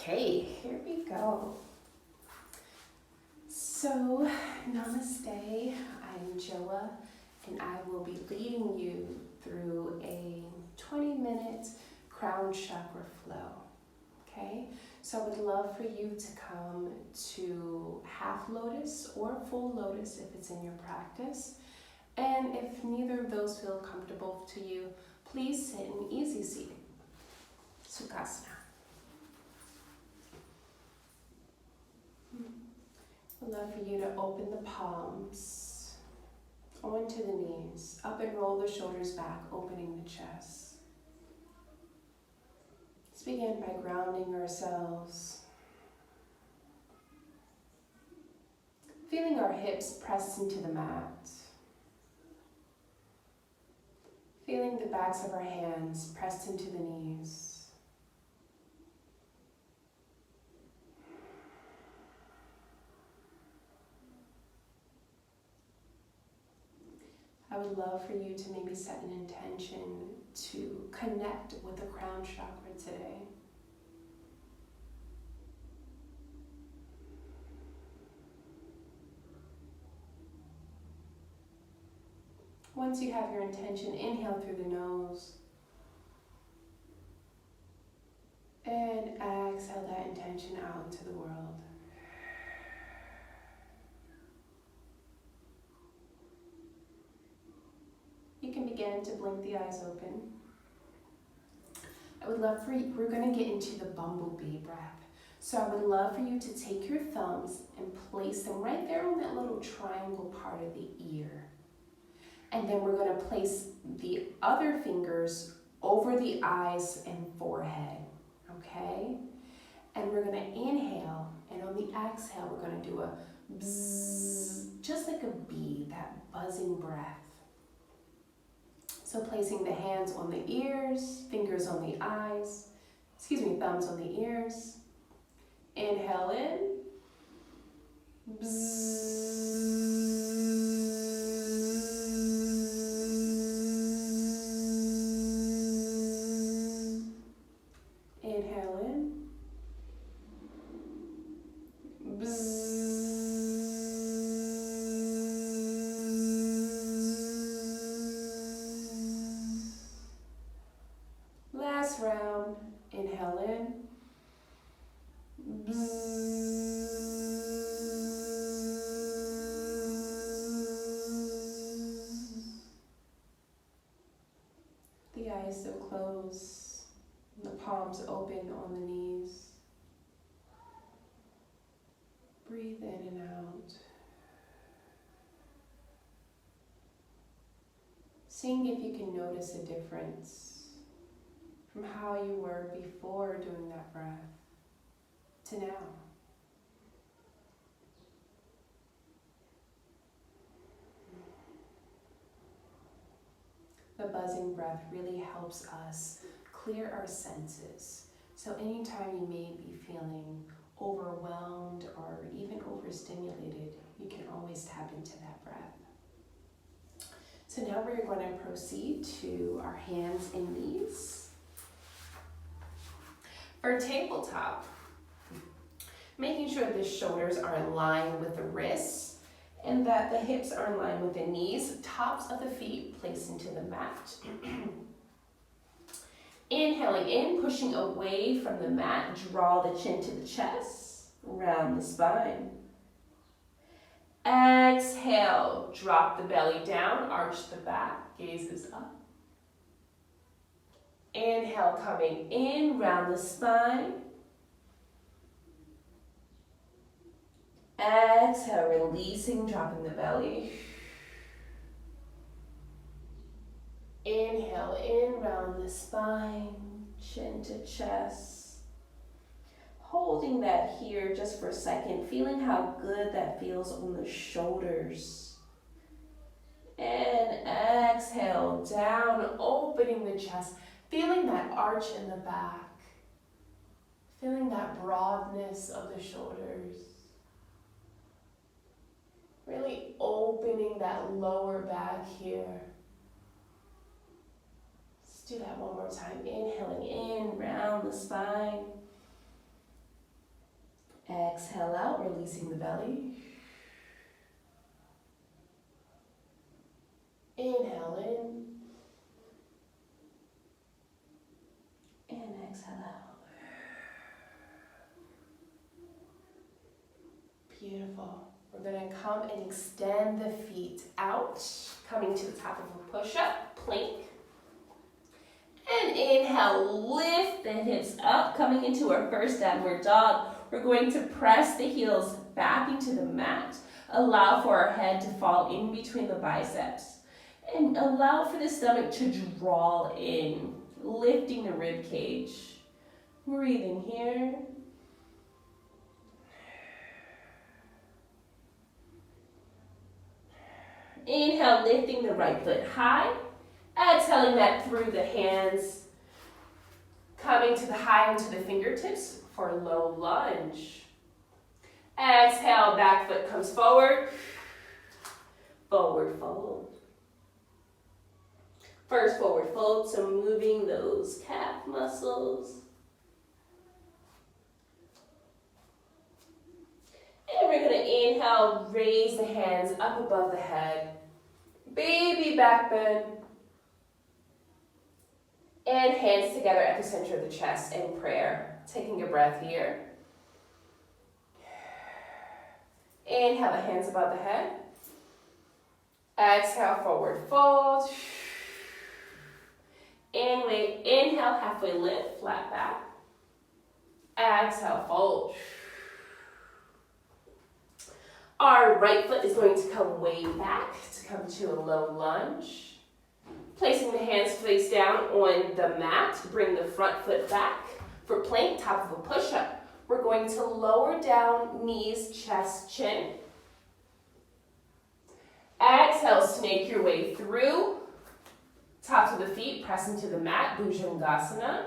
Okay, here we go. So, namaste, I'm Joa, and I will be leading you through a 20-minute crown chakra flow, okay? So I would love for you to come to half lotus or full lotus if it's in your practice. And if neither of those feel comfortable to you, please sit in easy seating, Sukhasana. I'd love for you to open the palms onto the knees, up and roll the shoulders back, opening the chest. Let's begin by grounding ourselves, feeling our hips pressed into the mat, feeling the backs of our hands pressed into the knees. I would love for you to maybe set an intention to connect with the crown chakra today. Once you have your intention, inhale through the nose and exhale that intention out into the world. You can begin to blink the eyes open. I would love for you, we're going to get into the bumblebee breath. So I would love for you to take your thumbs and place them right there on that little triangle part of the ear. And then we're going to place the other fingers over the eyes and forehead, okay? And we're going to inhale, and on the exhale, we're going to do a bzzz, just like a bee, that buzzing breath. So placing the hands on the ears, fingers on the eyes, thumbs on the ears. Inhale in. Inhale in. Last round, inhale in. The eyes still closed, the palms open on the knees. Breathe in and out. Seeing if you can notice a difference from how you were before doing that breath to now. The buzzing breath really helps us clear our senses. So anytime you may be feeling overwhelmed or even overstimulated, you can always tap into that breath. So now we're going to proceed to our hands and knees. For tabletop, making sure the shoulders are in line with the wrists and that the hips are in line with the knees, tops of the feet placed into the mat. Inhaling in, pushing away from the mat, draw the chin to the chest, round the spine. Exhale, drop the belly down, arch the back, gazes up. Inhale, coming in, round the spine. Exhale, releasing, dropping the belly. Inhale in, round the spine, chin to chest. Holding that here just for a second, feeling how good that feels on the shoulders. And exhale, down, opening the chest, feeling that arch in the back. Feeling that broadness of the shoulders. Really opening that lower back here. Let's do that one more time. Inhaling in, round the spine. Exhale out, releasing the belly. Inhale in. And exhale out. Beautiful. We're going to come and extend the feet out, coming to the top of a push-up, plank. And inhale, lift the hips up, coming into our first downward dog. We're going to press the heels back into the mat. Allow for our head to fall in between the biceps. And allow for the stomach to draw in, lifting the rib cage. Breathing here. Inhale, lifting the right foot high. Exhaling that through the hands. Coming to the high into the fingertips for a low lunge. Exhale, back foot comes forward. Forward fold. First forward fold, so moving those calf muscles. And we're going to inhale, raise the hands up above the head. Baby back bend. And hands together at the center of the chest in prayer. Taking a breath here. Inhale, the hands above the head. Exhale, forward fold. Inhale, halfway lift, flat back. Exhale, fold. Our right foot is going to come way back to come to a low lunge. Placing the hands face down on the mat, bring the front foot back. For plank, top of a push-up. We're going to lower down, knees, chest, chin. Exhale, snake your way through. Tops of the feet, press into the mat, Bhujangasana.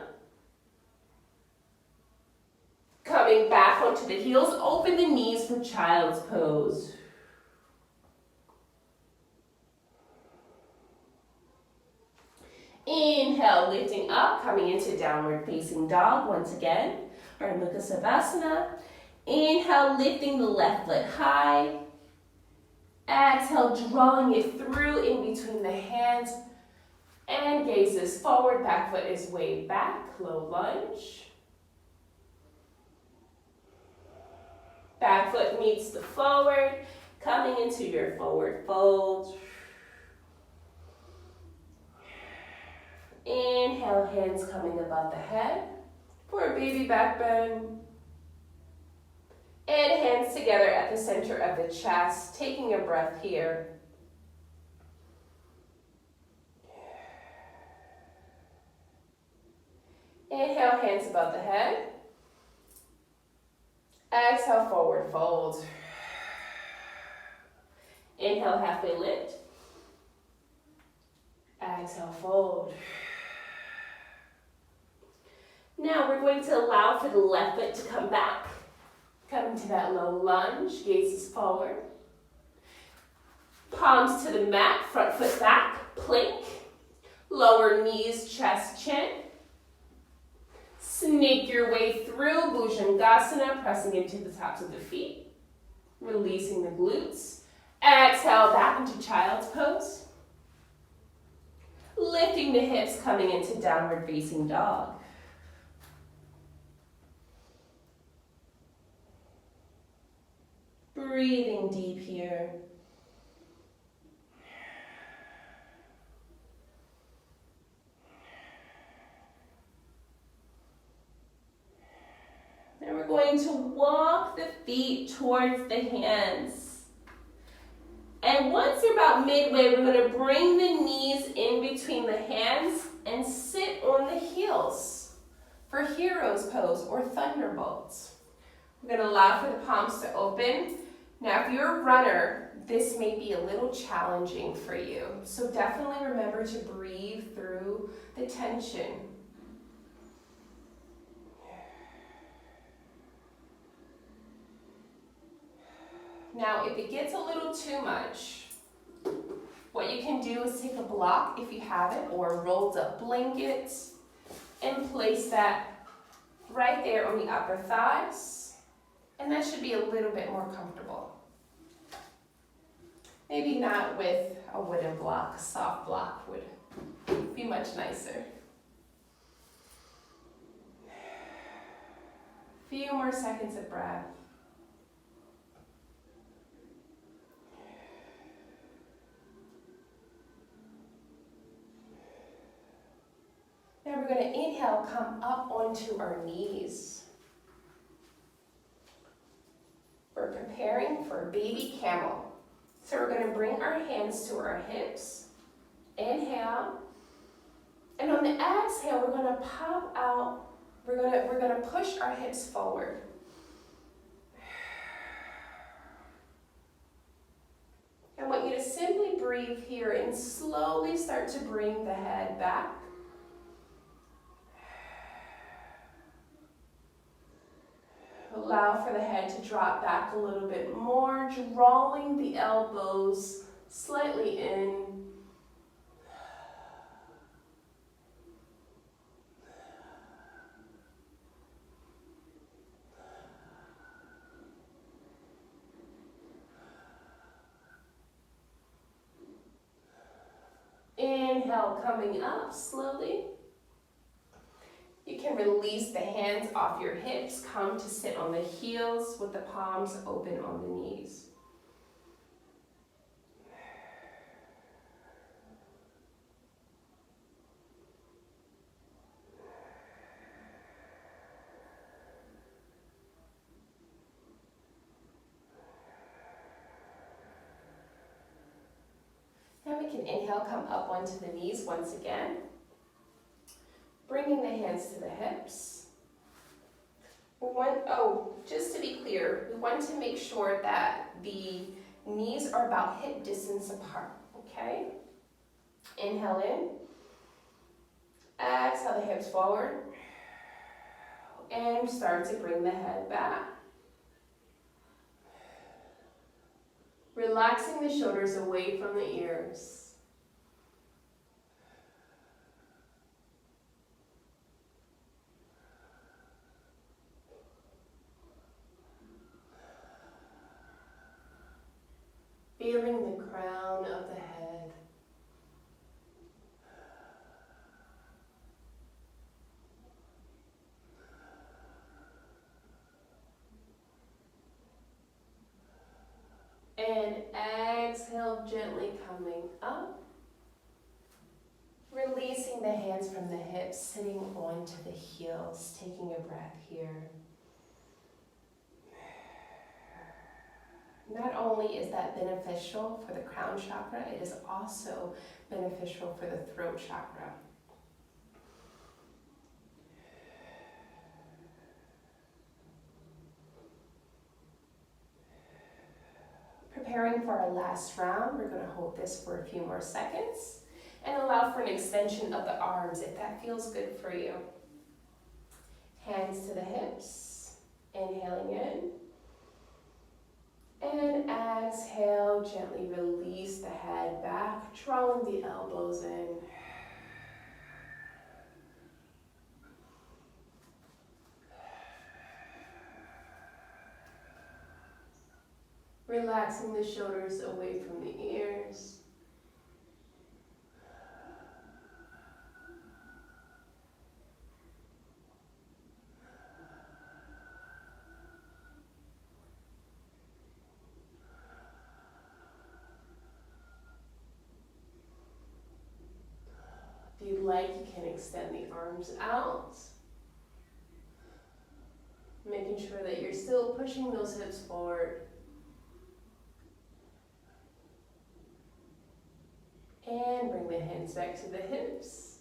Coming back onto the heels, open the knees for child's pose. Inhale, lifting up, coming into downward facing dog once again, or Mukha Savasana. Inhale, lifting the left foot high. Exhale, drawing it through in between the hands. And gazes forward, back foot is way back, low lunge. Back foot meets the forward, coming into your forward fold. Inhale, hands coming above the head for a baby back bend. And hands together at the center of the chest, taking a breath here. Inhale, hands above the head. Exhale, forward fold. Inhale, halfway lift. Exhale, fold. Now we're going to allow for the left foot to come back. Coming to that low lunge, gazes forward. Palms to the mat, front foot back, plank. Lower knees, chest, chin. Snake your way through, Bhujangasana, pressing into the tops of the feet. Releasing the glutes. Exhale, back into child's pose. Lifting the hips, coming into downward facing dog. Breathing deep here. Then we're going to walk the feet towards the hands. And once you're about midway, we're going to bring the knees in between the hands and sit on the heels for hero's pose or thunderbolts. We're going to allow for the palms to open. Now, if you're a runner, this may be a little challenging for you. So definitely remember to breathe through the tension. Now, if it gets a little too much, what you can do is take a block, if you have it, or a rolled up blanket, and place that right there on the upper thighs. And that should be a little bit more comfortable. Maybe not with a wooden block, a soft block would be much nicer. Few more seconds of breath. Now we're going to inhale, come up onto our knees. We're preparing for baby camel. So we're going to bring our hands to our hips. Inhale. And on the exhale, we're going to pop out. We're going to push our hips forward. I want you to simply breathe here and slowly start to bring the head back. Allow for the head to drop back a little bit more, drawing the elbows slightly in. Inhale, coming up slowly. You can release the hands off your hips, come to sit on the heels with the palms open on the knees. Now we can inhale, come up onto the knees once again. Bringing the hands to the hips. Just to be clear, we want to make sure that the knees are about hip distance apart, okay? Inhale in. Exhale the hips forward. And start to bring the head back. Relaxing the shoulders away from the ears. Feeling the crown of the head. And exhale, gently coming up. Releasing the hands from the hips, sitting onto the heels, taking a breath here. Not only is that beneficial for the crown chakra, it is also beneficial for the throat chakra. Preparing for our last round, we're going to hold this for a few more seconds and allow for an extension of the arms if that feels good for you. Hands to the hips, inhaling in. And exhale, gently release the head back, drawing the elbows in. Relaxing the shoulders away from the ears. If you'd like, you can extend the arms out. Making sure that you're still pushing those hips forward. And bring the hands back to the hips.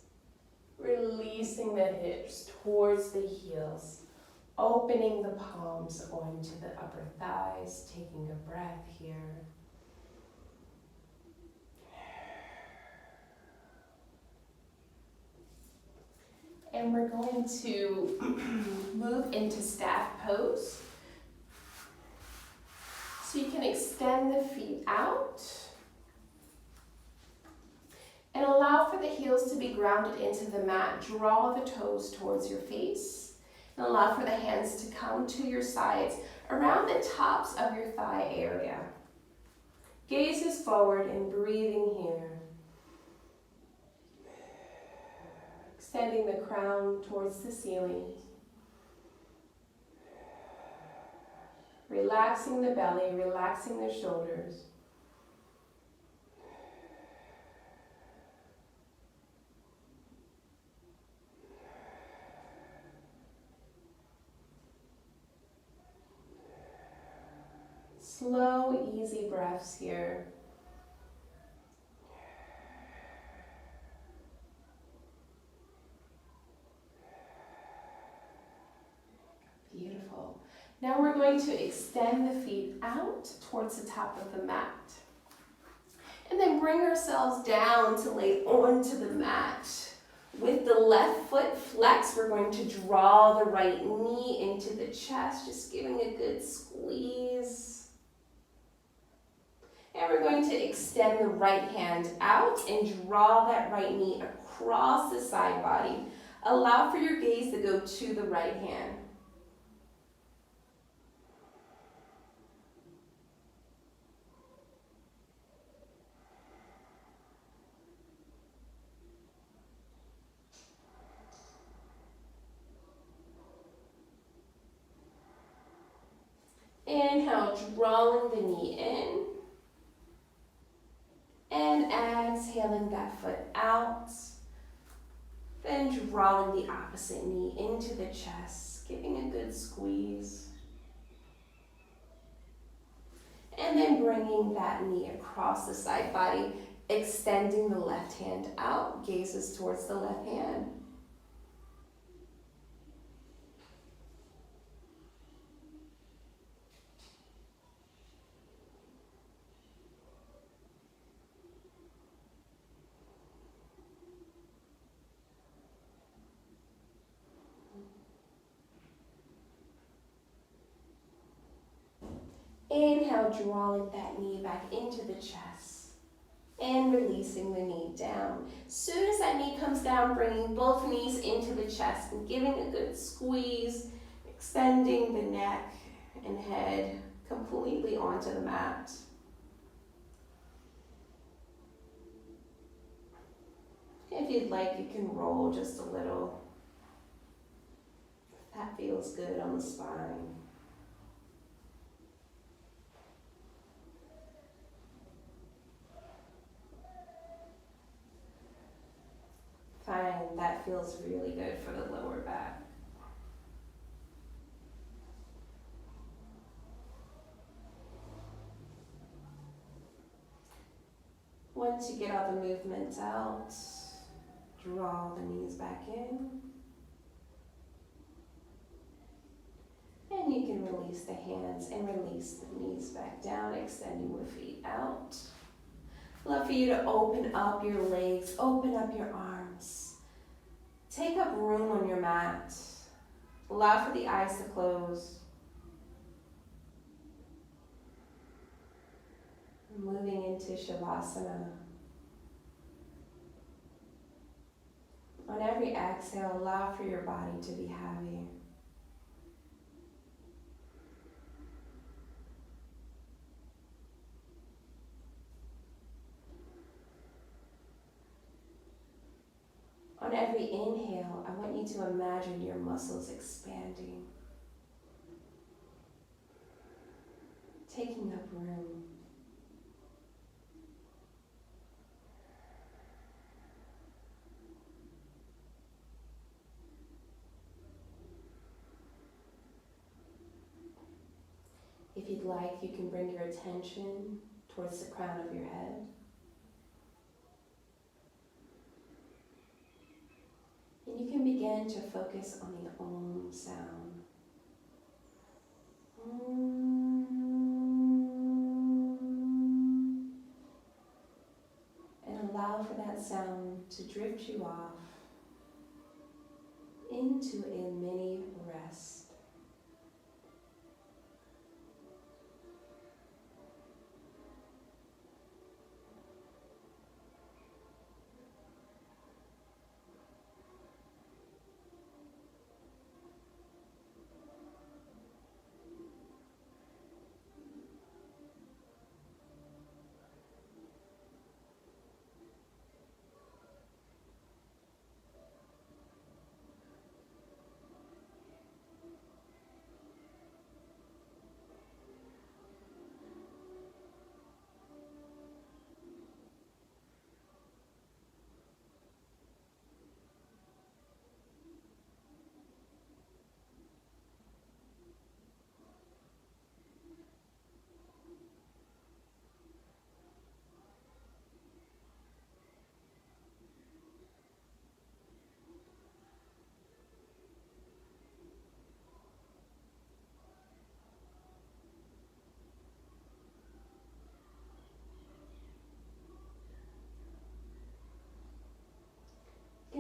Releasing the hips towards the heels. Opening the palms onto the upper thighs. Taking a breath here. And we're going to move into staff pose. So you can extend the feet out. And allow for the heels to be grounded into the mat. Draw the toes towards your face. And allow for the hands to come to your sides. around the tops of your thigh area. Gazes forward and breathing here. Extending the crown towards the ceiling. Relaxing the belly, relaxing the shoulders. Slow, easy breaths here. Beautiful. Now we're going to extend the feet out towards the top of the mat. And then bring ourselves down to lay onto the mat. With the left foot flexed, we're going to draw the right knee into the chest, just giving a good squeeze. And we're going to extend the right hand out and draw that right knee across the side body. Allow for your gaze to go to the right hand. Inhale, drawing the knee in. And exhaling that foot out. Then drawing the opposite knee into the chest, giving a good squeeze. And then bringing that knee across the side body, extending the left hand out, gazes towards the left hand. Inhale, drawing that knee back into the chest and releasing the knee down. Soon as that knee comes down, bringing both knees into the chest and giving a good squeeze, extending the neck and head completely onto the mat. If you'd like, you can roll just a little. That feels good on the spine. Fine, that feels really good for the lower back. Once you get all the movement out, draw the knees back in. And you can release the hands and release the knees back down, extending the feet out. Love for you to open up your legs, open up your arms. Take up room on your mat. Allow for the eyes to close. Moving into Shavasana. On every exhale, allow for your body to be heavy. On every inhale, I want you to imagine your muscles expanding, taking up room. If you'd like, you can bring your attention towards the crown of your head. And you can begin to focus on the Om sound. And allow for that sound to drift you off into a mini rest.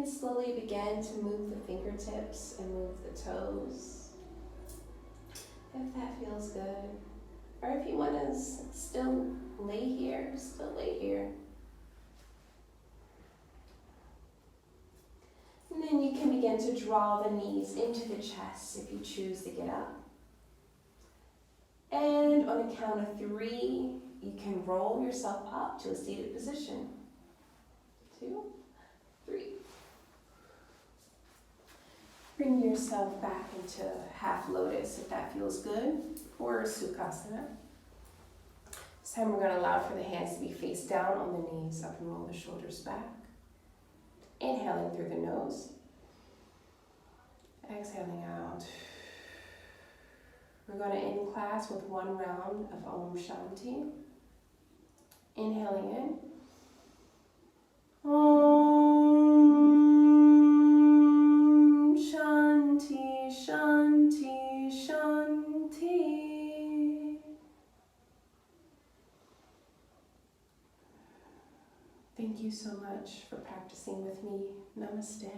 slowly begin to move the fingertips and move the toes, if that feels good. Or if you want to still lay here, still lay here. And then you can begin to draw the knees into the chest if you choose to get up. And on a count of 3, you can roll yourself up to a seated position. 2, 3. Bring yourself back into half lotus if that feels good, or sukhasana. This time we're going to allow for the hands to be face down on the knees, up and roll the shoulders back. Inhaling through the nose. Exhaling out. We're going to end class with 1 round of Om Shanti. Inhaling in. Om Shanti, Shanti, Shanti. Thank you so much for practicing with me. Namaste.